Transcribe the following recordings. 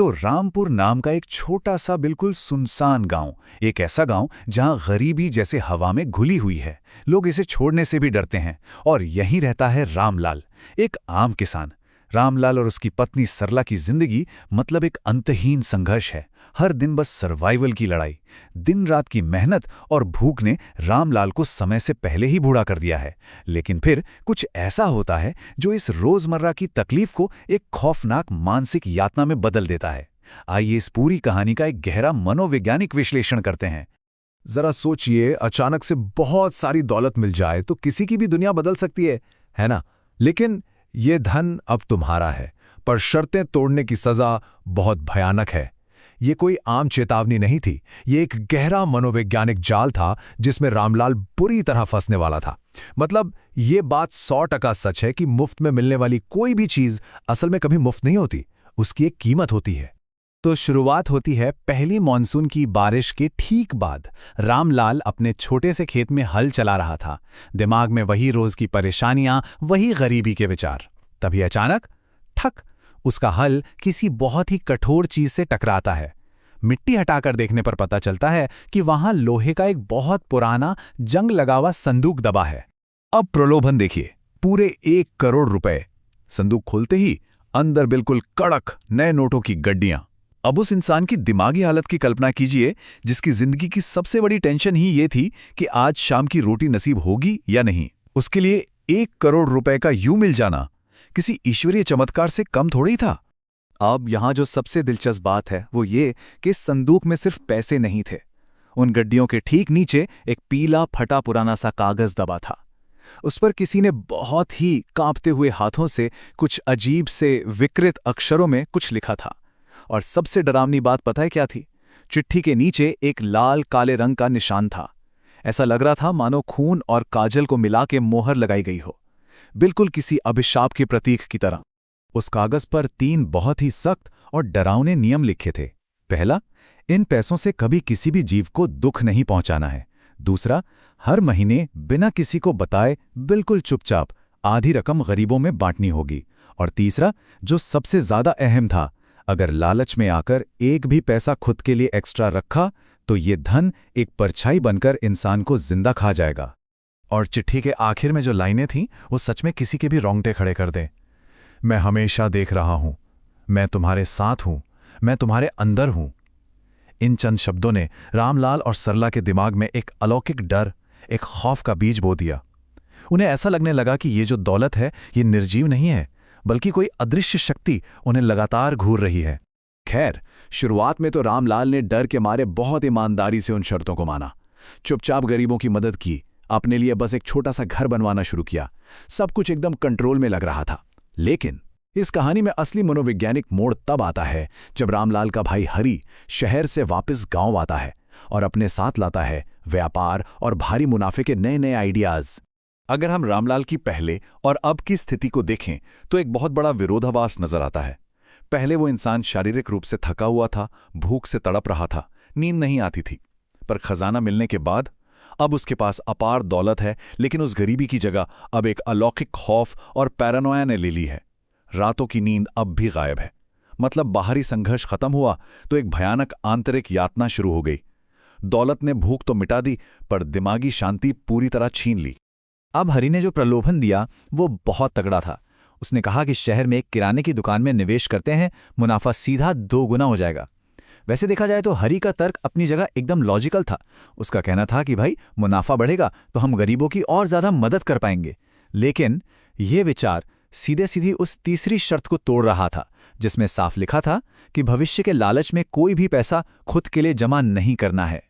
तो रामपुर नाम का एक छोटा सा बिल्कुल सुनसान गांव, एक ऐसा गांव जहां गरीबी जैसे हवा में घुली हुई है। लोग इसे छोड़ने से भी डरते हैं। और यहीं रहता है रामलाल, एक आम किसान। रामलाल और उसकी पत्नी सरला की जिंदगी मतलब एक अंतहीन संघर्ष है। हर दिन बस सर्वाइवल की लड़ाई। दिन रात की मेहनत और भूख ने रामलाल को समय से पहले ही बूढ़ा कर दिया है। लेकिन फिर कुछ ऐसा होता है जो इस रोजमर्रा की तकलीफ को एक खौफनाक मानसिक यातना में बदल देता है। आइए इस पूरी कहानी का एक गहरा मनोवैज्ञानिक विश्लेषण करते हैं। जरा सोचिए, अचानक से बहुत सारी दौलत मिल जाए तो किसी की भी दुनिया बदल सकती है ना? लेकिन ये धन अब तुम्हारा है, पर शर्तें तोड़ने की सजा बहुत भयानक है। ये कोई आम चेतावनी नहीं थी, ये एक गहरा मनोवैज्ञानिक जाल था जिसमें रामलाल बुरी तरह फंसने वाला था। मतलब ये बात 100% सच है कि मुफ्त में मिलने वाली कोई भी चीज असल में कभी मुफ्त नहीं होती, उसकी एक कीमत होती है। तो शुरुआत होती है पहली मॉनसून की बारिश के ठीक बाद। रामलाल अपने छोटे से खेत में हल चला रहा था। दिमाग में वही रोज की परेशानियां, वही गरीबी के विचार। तभी अचानक ठक, उसका हल किसी बहुत ही कठोर चीज से टकराता है। मिट्टी हटाकर देखने पर पता चलता है कि वहां लोहे का एक बहुत पुराना जंग लगा हुआ संदूक दबा है। अब प्रलोभन देखिए, पूरे 1 करोड़ रुपए। संदूक खोलते ही अंदर बिल्कुल कड़क नए नोटों की गड्डियां। अब उस इंसान की दिमागी हालत की कल्पना कीजिए जिसकी जिंदगी की सबसे बड़ी टेंशन ही ये थी कि आज शाम की रोटी नसीब होगी या नहीं। उसके लिए 1 करोड़ रुपए का यूं मिल जाना किसी ईश्वरीय चमत्कार से कम थोड़ी था। अब यहां जो सबसे दिलचस्प बात है वो ये कि इस संदूक में सिर्फ पैसे नहीं थे। उन गड्डियों के ठीक नीचे एक पीला फटा पुराना सा कागज दबा था। उस पर किसी ने बहुत ही कांपते हुए हाथों से कुछ अजीब से विकृत अक्षरों में कुछ लिखा था। और सबसे डरावनी बात पता है क्या थी? चिट्ठी के नीचे एक लाल काले रंग का निशान था। ऐसा लग रहा था मानो खून और काजल को मिला के मोहर लगाई गई हो, बिल्कुल किसी अभिशाप के प्रतीक की तरह। उस कागज पर 3 बहुत ही सख्त और डरावने नियम लिखे थे। पहला, इन पैसों से कभी किसी भी जीव को दुख नहीं पहुंचाना है। दूसरा, हर महीने बिना किसी को बताए बिल्कुल चुपचाप आधी रकम गरीबों में बांटनी होगी। और तीसरा, जो सबसे ज्यादा अहम था, अगर लालच में आकर एक भी पैसा खुद के लिए एक्स्ट्रा रखा तो ये धन एक परछाई बनकर इंसान को जिंदा खा जाएगा। और चिट्ठी के आखिर में जो लाइनें थीं वो सच में किसी के भी रोंगटे खड़े कर दें। मैं हमेशा देख रहा हूं, मैं तुम्हारे साथ हूं, मैं तुम्हारे अंदर हूं। इन चंद शब्दों ने रामलाल और सरला के दिमाग में एक अलौकिक डर, एक खौफ का बीज बो दिया। उन्हें ऐसा लगने लगा कि ये जो दौलत है ये निर्जीव नहीं है, बल्कि कोई अदृश्य शक्ति उन्हें लगातार घूर रही है। खैर, शुरुआत में तो रामलाल ने डर के मारे बहुत ईमानदारी से उन शर्तों को माना। चुपचाप गरीबों की मदद की, अपने लिए बस एक छोटा सा घर बनवाना शुरू किया। सब कुछ एकदम कंट्रोल में लग रहा था। लेकिन इस कहानी में असली मनोवैज्ञानिक मोड़ तब आता है जब रामलाल का भाई हरी शहर से वापस गांव आता है और अपने साथ लाता है व्यापार और भारी मुनाफे के नए नए आइडियाज। अगर हम रामलाल की पहले और अब की स्थिति को देखें तो एक बहुत बड़ा विरोधाभास नजर आता है। पहले वो इंसान शारीरिक रूप से थका हुआ था, भूख से तड़प रहा था, नींद नहीं आती थी। पर खजाना मिलने के बाद अब उसके पास अपार दौलत है, लेकिन उस गरीबी की जगह अब एक अलौकिक खौफ और पैरानोया ने ले ली है। रातों की नींद अब भी गायब है। मतलब बाहरी संघर्ष खत्म हुआ तो एक भयानक आंतरिक यातना शुरू हो गई। दौलत ने भूख तो मिटा दी, पर दिमागी शांति पूरी तरह छीन ली। अब हरी ने जो प्रलोभन दिया वो बहुत तगड़ा था। उसने कहा कि शहर में एक किराने की दुकान में निवेश करते हैं, मुनाफा सीधा 2 गुना हो जाएगा। वैसे देखा जाए तो हरी का तर्क अपनी जगह एकदम लॉजिकल था। उसका कहना था कि भाई, मुनाफा बढ़ेगा तो हम गरीबों की और ज्यादा मदद कर पाएंगे। लेकिन ये विचार सीधे सीधी उस तीसरी शर्त को तोड़ रहा था, जिसमें साफ लिखा था कि भविष्य के लालच में कोई भी पैसा खुद के लिए जमा नहीं करना है।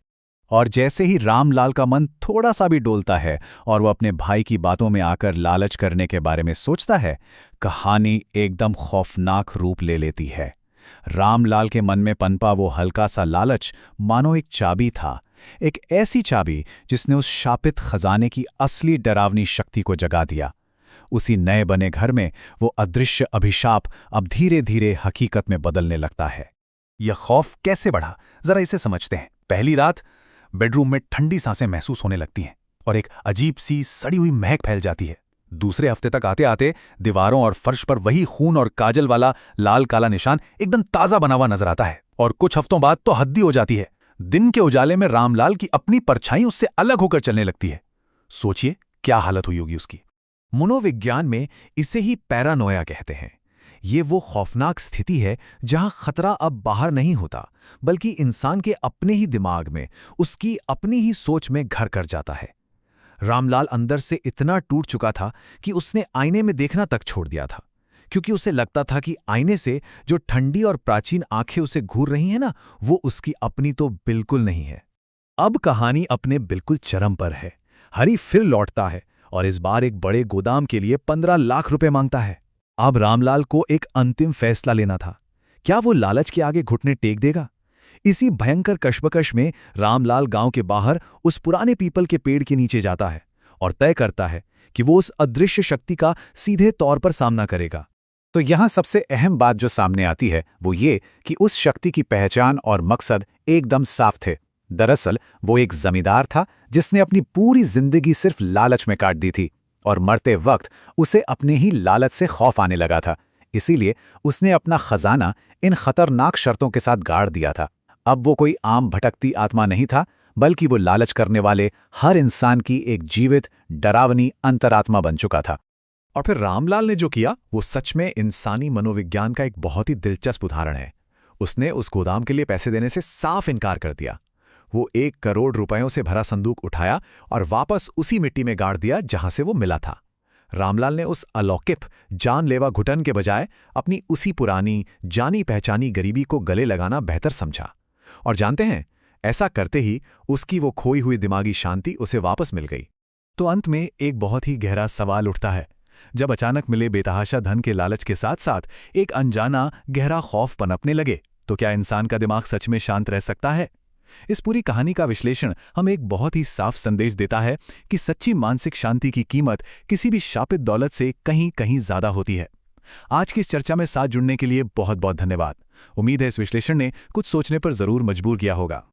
और जैसे ही रामलाल का मन थोड़ा सा भी डोलता है और वो अपने भाई की बातों में आकर लालच करने के बारे में सोचता है, कहानी एकदम खौफनाक रूप ले लेती है। रामलाल के मन में पनपा वो हल्का सा लालच मानो एक चाबी था, एक ऐसी चाबी जिसने उस शापित खजाने की असली डरावनी शक्ति को जगा दिया। उसी नए बने घर में वो अदृश्य अभिशाप अब धीरे धीरे हकीकत में बदलने लगता है। यह खौफ कैसे बढ़ा, जरा इसे समझते हैं। पहली रात बेडरूम में ठंडी सांसें महसूस होने लगती हैं और एक अजीब सी सड़ी हुई महक फैल जाती है। दूसरे हफ्ते तक आते आते दीवारों और फर्श पर वही खून और काजल वाला लाल काला निशान एकदम ताजा बना हुआ नजर आता है। और कुछ हफ्तों बाद तो हद्दी हो जाती है। दिन के उजाले में रामलाल की अपनी परछाई उससे अलग होकर चलने लगती है। सोचिए क्या हालत हुई होगी उसकी। मनोविज्ञान में इसे ही पैरानोया कहते हैं। ये वो खौफनाक स्थिति है जहां खतरा अब बाहर नहीं होता, बल्कि इंसान के अपने ही दिमाग में, उसकी अपनी ही सोच में घर कर जाता है। रामलाल अंदर से इतना टूट चुका था कि उसने आईने में देखना तक छोड़ दिया था, क्योंकि उसे लगता था कि आईने से जो ठंडी और प्राचीन आंखें उसे घूर रही हैं ना, वो उसकी अपनी तो बिल्कुल नहीं है। अब कहानी अपने बिल्कुल चरम पर है। हरी फिर लौटता है और इस बार एक बड़े गोदाम के लिए 15 लाख रुपए मांगता है। अब रामलाल को एक अंतिम फैसला लेना था। क्या वो लालच के आगे घुटने टेक देगा? इसी भयंकर कश्मकश में रामलाल गांव के बाहर उस पुराने पीपल के पेड़ के नीचे जाता है और तय करता है कि वो उस अदृश्य शक्ति का सीधे तौर पर सामना करेगा। तो यहां सबसे अहम बात जो सामने आती है वो ये कि उस शक्ति की पहचान और मकसद एकदम साफ थे। दरअसल वो एक जमींदार था जिसने अपनी पूरी जिंदगी सिर्फ लालच में काट दी थी, और मरते वक्त उसे अपने ही लालच से खौफ आने लगा था। इसीलिए उसने अपना खजाना इन खतरनाक शर्तों के साथ गाड़ दिया था। अब वो कोई आम भटकती आत्मा नहीं था, बल्कि वो लालच करने वाले हर इंसान की एक जीवित डरावनी अंतरात्मा बन चुका था। और फिर रामलाल ने जो किया वो सच में इंसानी मनोविज्ञान का एक बहुत ही दिलचस्प उदाहरण है। उसने उस गोदाम के लिए पैसे देने से साफ इनकार कर दिया। वो 1 करोड़ रुपयों से भरा संदूक उठाया और वापस उसी मिट्टी में गाड़ दिया जहां से वो मिला था। रामलाल ने उस अलौकिक जानलेवा घुटन के बजाय अपनी उसी पुरानी जानी पहचानी गरीबी को गले लगाना बेहतर समझा। और जानते हैं, ऐसा करते ही उसकी वो खोई हुई दिमागी शांति उसे वापस मिल गई। तो अंत में एक बहुत ही गहरा सवाल उठता है। जब अचानक मिले बेतहाशा धन के लालच के साथ साथ एक अनजाना गहरा खौफ पनपने लगे, तो क्या इंसान का दिमाग सच में शांत रह सकता है? इस पूरी कहानी का विश्लेषण हमें एक बहुत ही साफ संदेश देता है कि सच्ची मानसिक शांति की कीमत किसी भी शापित दौलत से कहीं कहीं ज्यादा होती है। आज की इस चर्चा में साथ जुड़ने के लिए बहुत बहुत धन्यवाद। उम्मीद है इस विश्लेषण ने कुछ सोचने पर जरूर मजबूर किया होगा।